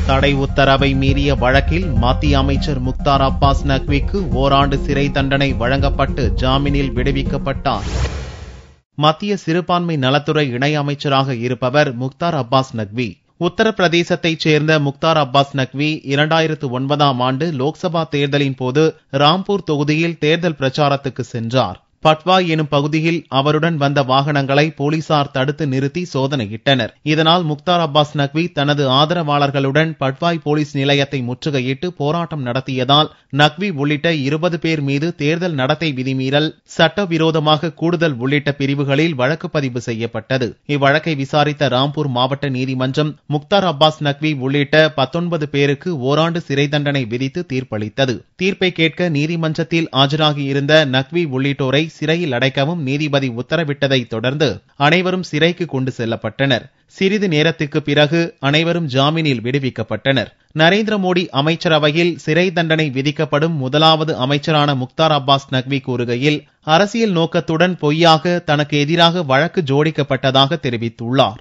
தடை உத்தரவை மீறிய வழக்கில் மத்திய அமைச்சர் முக்தார் அப்பாஸ் நக்விக்கு ஓராண்டு சிறை தண்டனை வழங்கப்பட்டு ஜாமீனில் விடுவிக்கப்பட்டார். மத்திய சிறுபான்மை நலத்துறை இணை அமைச்சராக இருப்பவர் முக்தார் அப்பாஸ் நக்வி. உத்தரப்பிரதேசத்தைச் சேர்ந்த முக்தார் அப்பாஸ் நக்வி 2009ஆம் ஆண்டு லோக்சபா தேர்தலின் போது ராம்பூர் தொகுதியில் தேர்தல் பிரச்சாரத்துக்கு சென்றார். பட்வா எனும் பகுதியில் அவருடன் வந்த வாகனங்களை போலீசார் தடுத்து நிறுத்தி சோதனையிட்டனர். இதனால் முக்தார் அப்பாஸ் நக்வி தனது ஆதரவாளர்களுடன் பட்வாய் போலீஸ் நிலையத்தை முற்றுகையிட்டு போராட்டம் நடத்தியதால் நக்வி உள்ளிட்ட 20 பேர் மீது தேர்தல் நடத்தை விதிமீறல், சட்டவிரோதமாக கூடுதல் உள்ளிட்ட பிரிவுகளில் வழக்கு பதிவு செய்யப்பட்டது. இவ்வழக்கை விசாரித்த ராம்பூர் மாவட்ட நீதிமன்றம் முக்தார் அப்பாஸ் நக்வி உள்ளிட்ட 19 பேருக்கு ஓராண்டு சிறை தண்டனை விதித்து தீர்ப்பளித்தது. தீர்ப்பை கேட்க நீதிமன்றத்தில் ஆஜராகியிருந்த நக்வி உள்ளிட்டோரை சிறையில் அடைக்கவும் நீதிபதி உத்தரவிட்டதை தொடர்ந்து அனைவரும் சிறைக்கு கொண்டு செல்லப்பட்டனர். சிறிது நேரத்திற்கு பிறகு அனைவரும் ஜாமீனில் விடுவிக்கப்பட்டனர். நரேந்திர மோடி அமைச்சரவையில் சிறை தண்டனை விதிக்கப்படும் முதலாவது அமைச்சரான முக்தார் அப்பாஸ் நக்வி கூறுகையில், அரசியல் நோக்கத்துடன் பொய்யாக தனக்கு எதிராக வழக்கு ஜோடிக்கப்பட்டதாக தெரிவித்துள்ளார்.